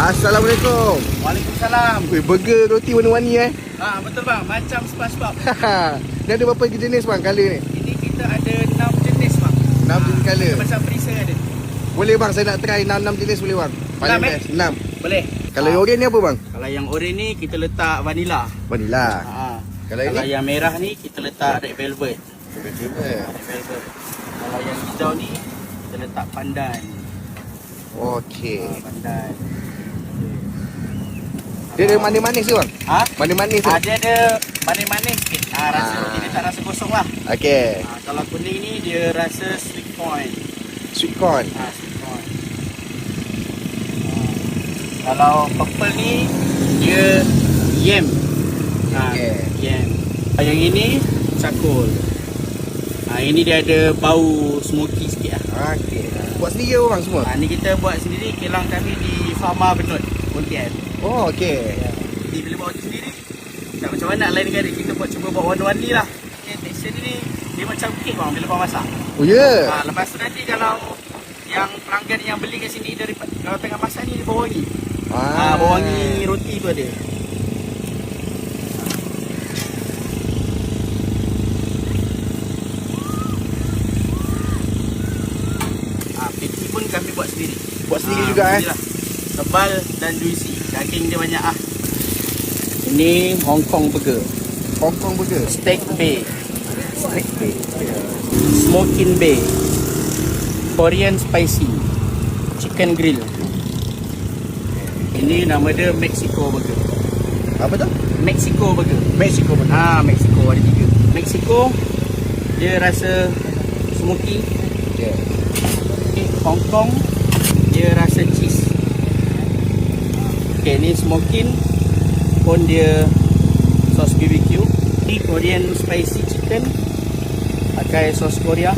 Assalamualaikum. Waalaikumsalam. Burger roti warna-warni Betul bang, macam SpongeBob. Ni ada berapa jenis bang color ni? Ini kita ada 6 jenis bang. 6 jenis color. Macam freezer ada. Boleh bang, saya nak try 6 jenis boleh bang? Paling 6, best 6. Boleh. Kalau yang oren ni apa bang? Kalau yang oren ni kita letak vanilla. Vanilla. Kalau ini? yang merah ni kita letak red velvet. Red velvet. Kalau yang hijau ni kita letak pandan. Okey. Pandan. Dia ada manis-manis ke bang? Manis-manis ke? Dia ada manis-manis sikit. Rasa roti dia tak rasa gosong lah. Okey. Kalau kuning ni dia rasa sweet corn. Sweet corn. Sweet corn. Kalau purple ni dia yam. Yam. Yang ini charcoal. Ini dia ada bau smoky sikit lah. Okey. Buat sendiri ke bang semua? Ni kita buat sendiri, kilang kami di Farma Benut, Pontian. Oh okey. Ni bila buat sendiri tak macam mana lain negara, kita cuba buat warna-warni lah. Tekstur ni dia macam kek bang bila kau masak. Oh ya. Yeah. Lepas tu nanti kalau yang pelanggan yang beli kat sini daripada kalau tengah masak ni dia bau wangi. Bau wangi roti tu ada. Patty pun kami buat sendiri. Buat sendiri juga Tebal dan juicy. Daging dia banyak Ini Hong Kong burger. Hong Kong burger. Steak bay. Steak bay. Smoking bay. Korean spicy. Chicken grill. Ini nama dia Mexico burger. Apa tu? Mexico burger. Mexico burger. Mexico ada 3. Mexico dia rasa smoky. Okay. Hong Kong dia rasa cheese. Okay, ni smoking pun dia sos BBQ. Ni Korean spicy chicken pakai sos Korea.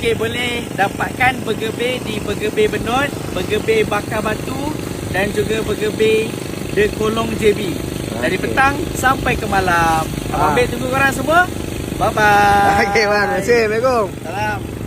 Okey, boleh dapatkan Burger Bay di Burger Bay Benut, Burger Bay Bakar Batu dan juga Burger Bay The Kolong JB. Dari petang sampai ke malam. Abang Bay tunggu korang semua. Bye bye. Okey bang, terima kasih. Assalamualaikum. Salam.